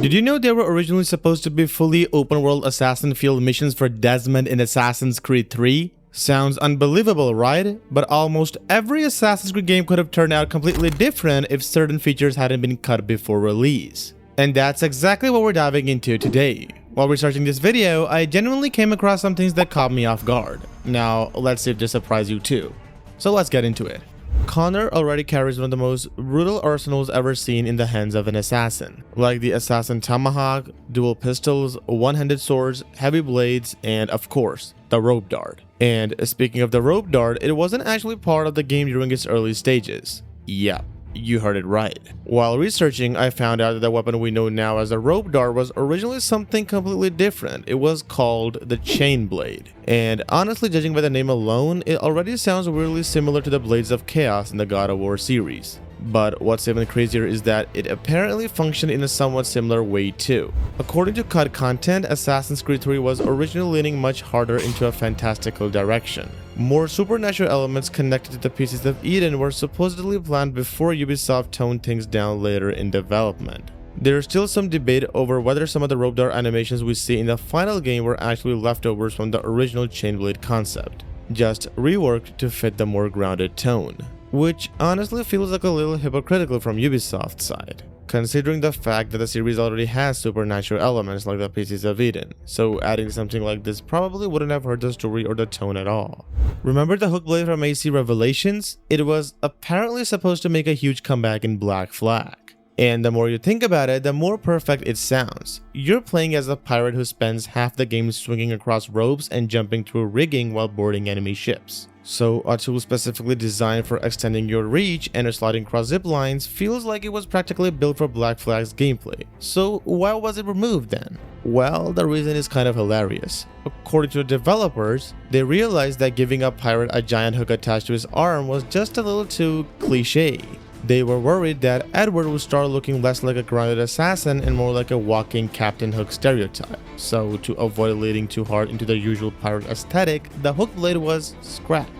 Did you know there were originally supposed to be fully open-world assassin field missions for Desmond in Assassin's Creed 3? Sounds unbelievable, right? But almost every Assassin's Creed game could have turned out completely different if certain features hadn't been cut before release. And that's exactly what we're diving into today. While researching this video, I genuinely came across some things that caught me off guard. Now, let's see if this surprised you too. So let's get into it. Connor already carries one of the most brutal arsenals ever seen in the hands of an assassin, like the Assassin Tomahawk, dual pistols, one-handed swords, heavy blades, and of course, the rope dart. And speaking of the rope dart, it wasn't actually part of the game during its early stages. Yep, you heard it right. While researching, I found out that the weapon we know now as a rope dart was originally something completely different. It was called the chain blade. And honestly, judging by the name alone, it already sounds weirdly similar to the Blades of Chaos in the God of War series. But what's even crazier is that it apparently functioned in a somewhat similar way too. According to cut content, Assassin's Creed 3 was originally leaning much harder into a fantastical direction. More supernatural elements connected to the Pieces of Eden were supposedly planned before Ubisoft toned things down later in development. There's still some debate over whether some of the rope dart animations we see in the final game were actually leftovers from the original Chainblade concept, just reworked to fit the more grounded tone. Which honestly feels like a little hypocritical from Ubisoft's side, considering the fact that the series already has supernatural elements like the Pieces of Eden, so adding something like this probably wouldn't have hurt the story or the tone at all. Remember the hook blade from AC Revelations? It was apparently supposed to make a huge comeback in Black Flag. And the more you think about it, the more perfect it sounds. You're playing as a pirate who spends half the game swinging across ropes and jumping through rigging while boarding enemy ships. So a tool specifically designed for extending your reach and sliding across zip lines feels like it was practically built for Black Flag's gameplay. So why was it removed then? Well, the reason is kind of hilarious. According to the developers, they realized that giving a pirate a giant hook attached to his arm was just a little too cliche. They were worried that Edward would start looking less like a grounded assassin and more like a walking Captain Hook stereotype. So to avoid leading too hard into the usual pirate aesthetic, the hook blade was scrapped.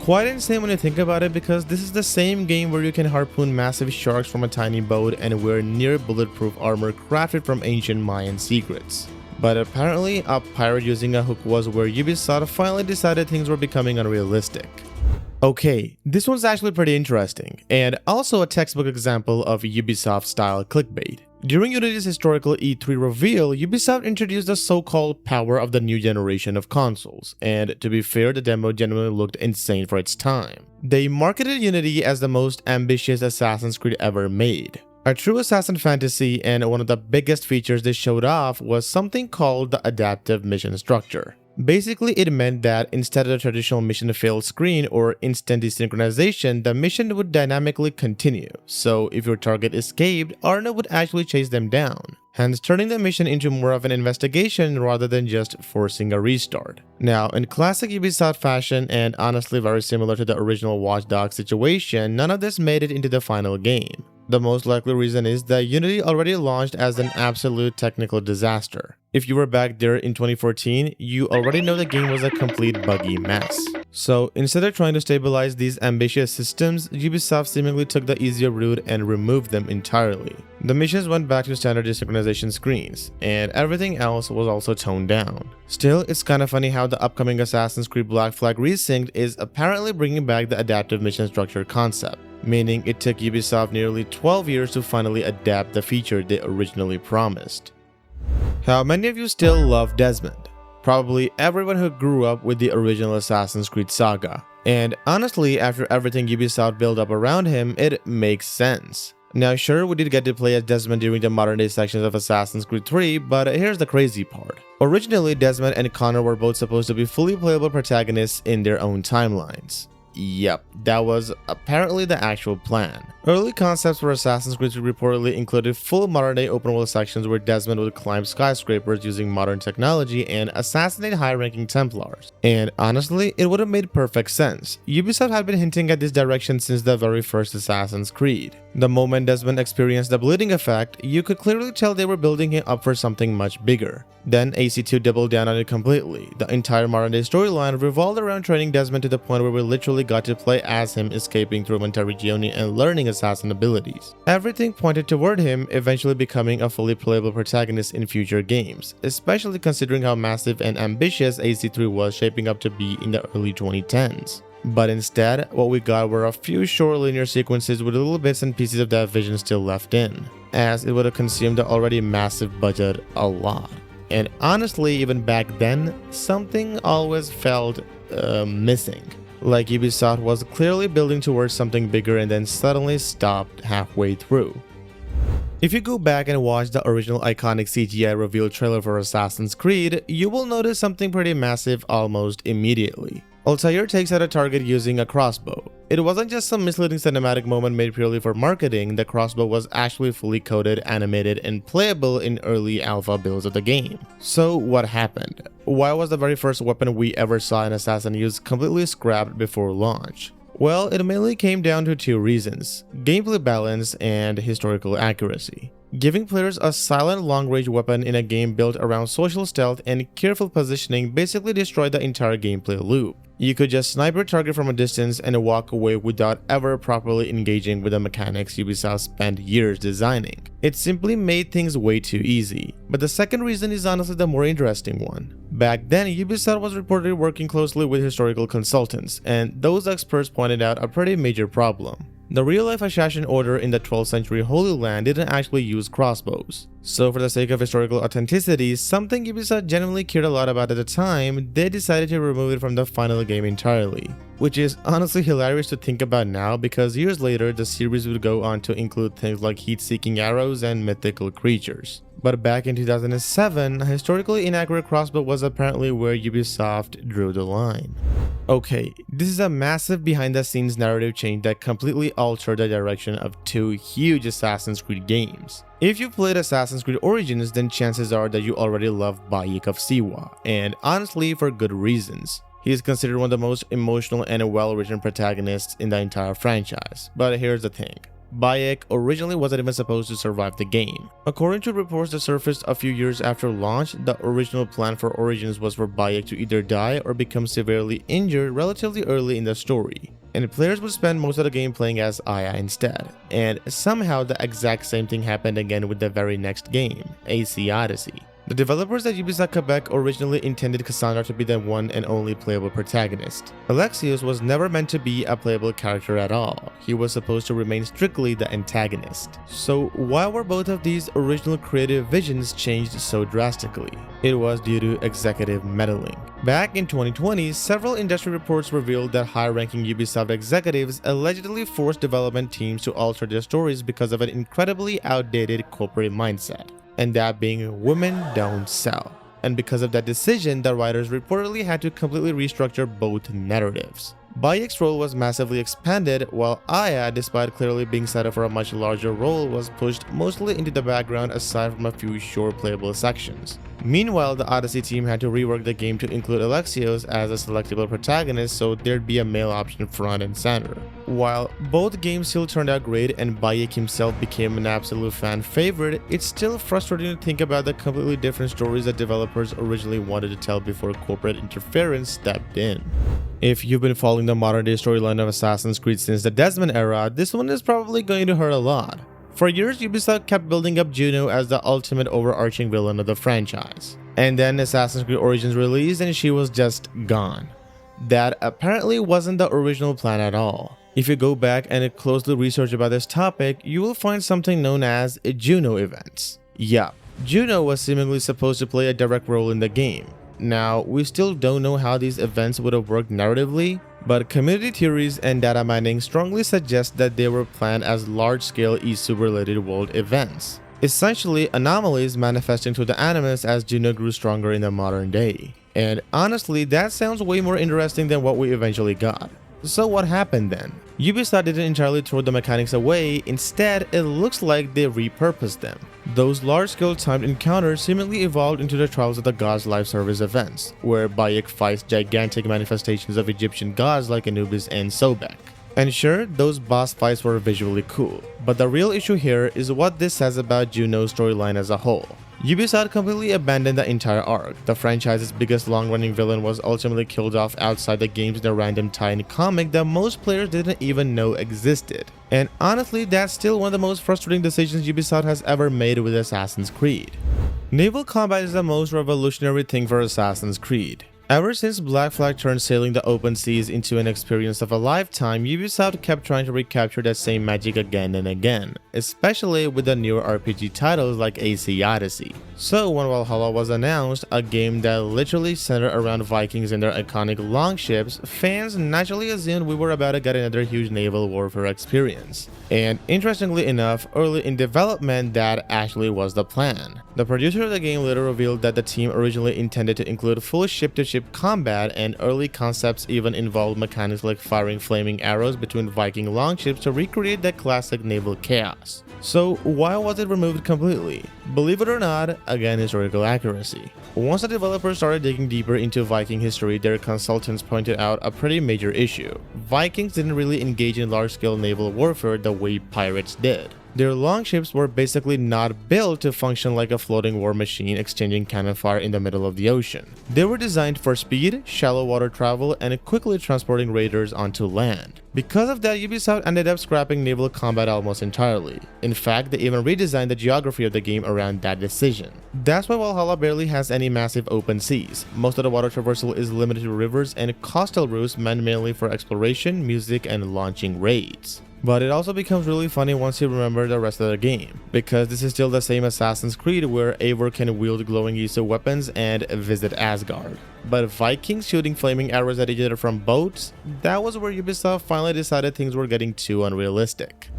Quite insane when you think about it, because this is the same game where you can harpoon massive sharks from a tiny boat and wear near bulletproof armor crafted from ancient Mayan secrets. But apparently, a pirate using a hook was where Ubisoft finally decided things were becoming unrealistic. Okay, this one's actually pretty interesting, and also a textbook example of Ubisoft-style clickbait. During Unity's historical E3 reveal, Ubisoft introduced the so-called power of the new generation of consoles, and to be fair, the demo genuinely looked insane for its time. They marketed Unity as the most ambitious Assassin's Creed ever made. A true assassin fantasy, and one of the biggest features they showed off was something called the adaptive mission structure. Basically, it meant that instead of the traditional mission fail screen or instant desynchronization, the mission would dynamically continue. So if your target escaped, Arna would actually chase them down, hence turning the mission into more of an investigation rather than just forcing a restart. Now, in classic Ubisoft fashion, and honestly very similar to the original Watch Dogs situation, none of this made it into the final game. The most likely reason is that Unity already launched as an absolute technical disaster. If you were back there in 2014, you already know the game was a complete buggy mess. So instead of trying to stabilize these ambitious systems, Ubisoft seemingly took the easier route and removed them entirely. The missions went back to standard desynchronization screens, and everything else was also toned down. Still, it's kind of funny how the upcoming Assassin's Creed Black Flag Resynced is apparently bringing back the adaptive mission structure concept, meaning it took Ubisoft nearly 12 years to finally adapt the feature they originally promised. How many of you still love Desmond? Probably everyone who grew up with the original Assassin's Creed saga. And honestly, after everything Ubisoft built up around him, it makes sense. Now sure, we did get to play as Desmond during the modern day sections of Assassin's Creed 3, but here's the crazy part. Originally, Desmond and Connor were both supposed to be fully playable protagonists in their own timelines. Yep, that was apparently the actual plan. Early concepts for Assassin's Creed 3 reportedly included full modern-day open-world sections where Desmond would climb skyscrapers using modern technology and assassinate high-ranking Templars. And honestly, it would have made perfect sense. Ubisoft had been hinting at this direction since the very first Assassin's Creed. The moment Desmond experienced the bleeding effect, you could clearly tell they were building him up for something much bigger. Then AC2 doubled down on it completely. The entire modern-day storyline revolved around training Desmond to the point where we literally got to play as him escaping through Monteriggioni and learning assassin abilities. Everything pointed toward him eventually becoming a fully playable protagonist in future games, especially considering how massive and ambitious AC3 was shaping up to be in the early 2010s. But instead, what we got were a few short linear sequences with little bits and pieces of that vision still left in, as it would have consumed the already massive budget a lot. And honestly, even back then, something always felt missing. Like Ubisoft was clearly building towards something bigger and then suddenly stopped halfway through. If you go back and watch the original iconic CGI reveal trailer for Assassin's Creed, you will notice something pretty massive almost immediately. Altair takes out a target using a crossbow. It wasn't just some misleading cinematic moment made purely for marketing. The crossbow was actually fully coded, animated, and playable in early alpha builds of the game. So what happened? Why was the very first weapon we ever saw an assassin use completely scrapped before launch? Well, it mainly came down to two reasons: gameplay balance and historical accuracy. Giving players a silent long-range weapon in a game built around social stealth and careful positioning basically destroyed the entire gameplay loop. You could just snipe your target from a distance and walk away without ever properly engaging with the mechanics Ubisoft spent years designing. It simply made things way too easy. But the second reason is honestly the more interesting one. Back then, Ubisoft was reportedly working closely with historical consultants, and those experts pointed out a pretty major problem. The real-life Assassin Order in the 12th century Holy Land didn't actually use crossbows. So for the sake of historical authenticity, something Ubisoft genuinely cared a lot about at the time, they decided to remove it from the final game entirely. Which is honestly hilarious to think about now, because years later the series would go on to include things like heat-seeking arrows and mythical creatures. But back in 2007, a historically inaccurate crossbow was apparently where Ubisoft drew the line. Okay, this is a massive behind-the-scenes narrative change that completely altered the direction of two huge Assassin's Creed games. If you played Assassin's Creed Origins, then chances are that you already love Bayek of Siwa, and honestly for good reasons. He is considered one of the most emotional and well-written protagonists in the entire franchise. But here's the thing. Bayek originally wasn't even supposed to survive the game. According to reports that surfaced a few years after launch, the original plan for Origins was for Bayek to either die or become severely injured relatively early in the story, and players would spend most of the game playing as Aya instead. And somehow the exact same thing happened again with the very next game, AC Odyssey. The developers at Ubisoft Quebec originally intended Cassandra to be the one and only playable protagonist. Alexios was never meant to be a playable character at all. He was supposed to remain strictly the antagonist. So why were both of these original creative visions changed so drastically? It was due to executive meddling. Back in 2020, several industry reports revealed that high-ranking Ubisoft executives allegedly forced development teams to alter their stories because of an incredibly outdated corporate mindset. And that being women don't sell. And because of that decision, the writers reportedly had to completely restructure both narratives. Bayek's role was massively expanded, while Aya, despite clearly being set up for a much larger role, was pushed mostly into the background aside from a few short playable sections. Meanwhile, the Odyssey team had to rework the game to include Alexios as a selectable protagonist, so there'd be a male option front and center. While both games still turned out great and Bayek himself became an absolute fan favorite, it's still frustrating to think about the completely different stories that developers originally wanted to tell before corporate interference stepped in. If you've been following the modern-day storyline of Assassin's Creed since the Desmond era, this one is probably going to hurt a lot. For years, Ubisoft kept building up Juno as the ultimate overarching villain of the franchise. And then Assassin's Creed Origins released and she was just gone. That apparently wasn't the original plan at all. If you go back and closely research about this topic, you will find something known as Juno events. Yup, Juno was seemingly supposed to play a direct role in the game. Now, we still don't know how these events would have worked narratively, but community theories and data mining strongly suggest that they were planned as large-scale Isu-related world events. Essentially, anomalies manifesting through the Animus as Juno grew stronger in the modern day. And honestly, that sounds way more interesting than what we eventually got. So what happened then? Ubisoft didn't entirely throw the mechanics away, instead it looks like they repurposed them. Those large-scale timed encounters seemingly evolved into the Trials of the Gods live service events, where Bayek fights gigantic manifestations of Egyptian gods like Anubis and Sobek. And sure, those boss fights were visually cool, but the real issue here is what this says about Juno's storyline as a whole. Ubisoft completely abandoned the entire arc. The franchise's biggest long-running villain was ultimately killed off outside the games in a random tie-in comic that most players didn't even know existed. And honestly, that's still one of the most frustrating decisions Ubisoft has ever made with Assassin's Creed. Naval combat is the most revolutionary thing for Assassin's Creed. Ever since Black Flag turned sailing the open seas into an experience of a lifetime, Ubisoft kept trying to recapture that same magic again and again, especially with the newer RPG titles like AC Odyssey. So when Valhalla was announced, a game that literally centered around Vikings and their iconic longships, fans naturally assumed we were about to get another huge naval warfare experience. And interestingly enough, early in development, that actually was the plan. The producer of the game later revealed that the team originally intended to include full ship-to-ship combat, and early concepts even involved mechanics like firing flaming arrows between Viking longships to recreate that classic naval chaos. So why was it removed completely? Believe it or not, again, historical accuracy. Once the developers started digging deeper into Viking history, their consultants pointed out a pretty major issue. Vikings didn't really engage in large-scale naval warfare the way pirates did. Their longships were basically not built to function like a floating war machine exchanging cannon fire in the middle of the ocean. They were designed for speed, shallow water travel, and quickly transporting raiders onto land. Because of that, Ubisoft ended up scrapping naval combat almost entirely. In fact, they even redesigned the geography of the game around that decision. That's why Valhalla barely has any massive open seas. Most of the water traversal is limited to rivers and coastal routes meant mainly for exploration, music, and launching raids. But it also becomes really funny once you remember the rest of the game, because this is still the same Assassin's Creed where Eivor can wield glowing Issa weapons and visit Asgard. But Vikings shooting flaming arrows at each other from boats, that was where Ubisoft finally decided things were getting too unrealistic.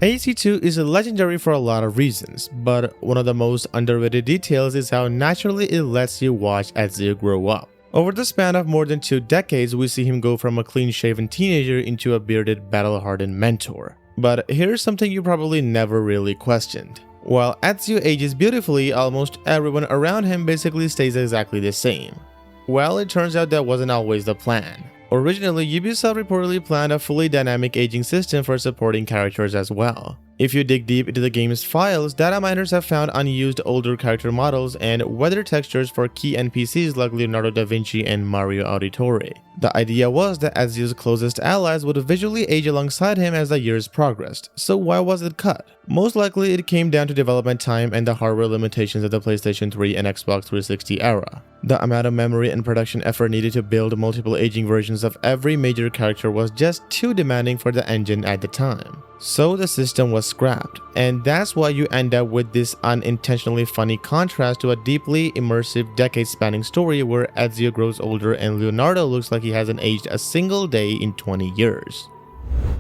AC2 is legendary for a lot of reasons, but one of the most underrated details is how naturally it lets you watch Ezio grow up. Over the span of more than 2 decades, we see him go from a clean-shaven teenager into a bearded, battle-hardened mentor. But here's something you probably never really questioned. While Ezio ages beautifully, almost everyone around him basically stays exactly the same. Well, it turns out that wasn't always the plan. Originally, Ubisoft reportedly planned a fully dynamic aging system for supporting characters as well. If you dig deep into the game's files, data miners have found unused older character models and weather textures for key NPCs like Leonardo da Vinci and Mario Auditore. The idea was that Ezio's closest allies would visually age alongside him as the years progressed, so why was it cut? Most likely it came down to development time and the hardware limitations of the PlayStation 3 and Xbox 360 era. The amount of memory and production effort needed to build multiple aging versions of every major character was just too demanding for the engine at the time. So the system was scrapped, and that's why you end up with this unintentionally funny contrast to a deeply immersive decade-spanning story where Ezio grows older and Leonardo looks like he hasn't aged a single day in 20 years.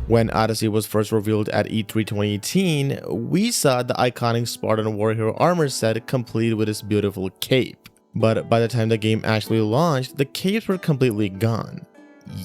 When Odyssey was first revealed at E3 2018, we saw the iconic Spartan war hero armor set complete with its beautiful cape. But by the time the game actually launched, the capes were completely gone.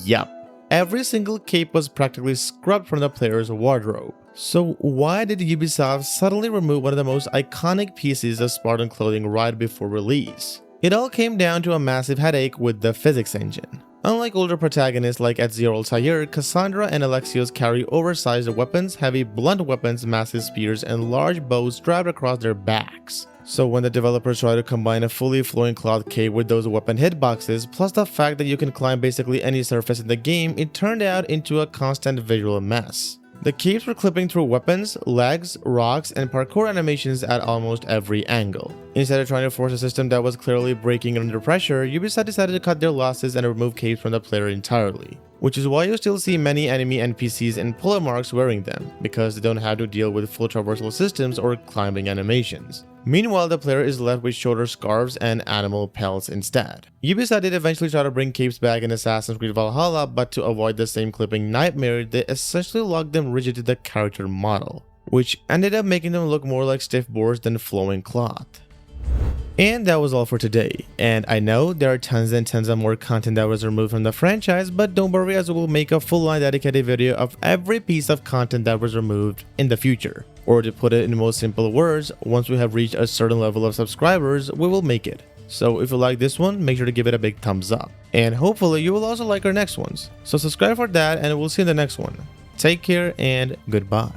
Yup. Every single cape was practically scrubbed from the player's wardrobe. So why did Ubisoft suddenly remove one of the most iconic pieces of Spartan clothing right before release? It all came down to a massive headache with the physics engine. Unlike older protagonists like Ezio or Altair, Cassandra and Alexios carry oversized weapons, heavy blunt weapons, massive spears, and large bows strapped across their backs. So when the developers tried to combine a fully flowing cloth cape with those weapon hitboxes, plus the fact that you can climb basically any surface in the game, it turned out into a constant visual mess. The capes were clipping through weapons, legs, rocks, and parkour animations at almost every angle. Instead of trying to force a system that was clearly breaking under pressure, Ubisoft decided to cut their losses and remove capes from the player entirely. Which is why you still see many enemy NPCs and puller marks wearing them, because they don't have to deal with full traversal systems or climbing animations. Meanwhile, the player is left with shoulder scarves and animal pelts instead. Ubisoft did eventually try to bring capes back in Assassin's Creed Valhalla, but to avoid the same clipping nightmare, they essentially locked them rigid to the character model, which ended up making them look more like stiff boards than flowing cloth. And that was all for today, and I know there are tons and tons of more content that was removed from the franchise, but don't worry, as we will make a full-on dedicated video of every piece of content that was removed in the future. Or to put it in most simple words, once we have reached a certain level of subscribers, we will make it. So if you like this one, make sure to give it a big thumbs up. And hopefully you will also like our next ones. So subscribe for that, and we'll see you in the next one. Take care and goodbye.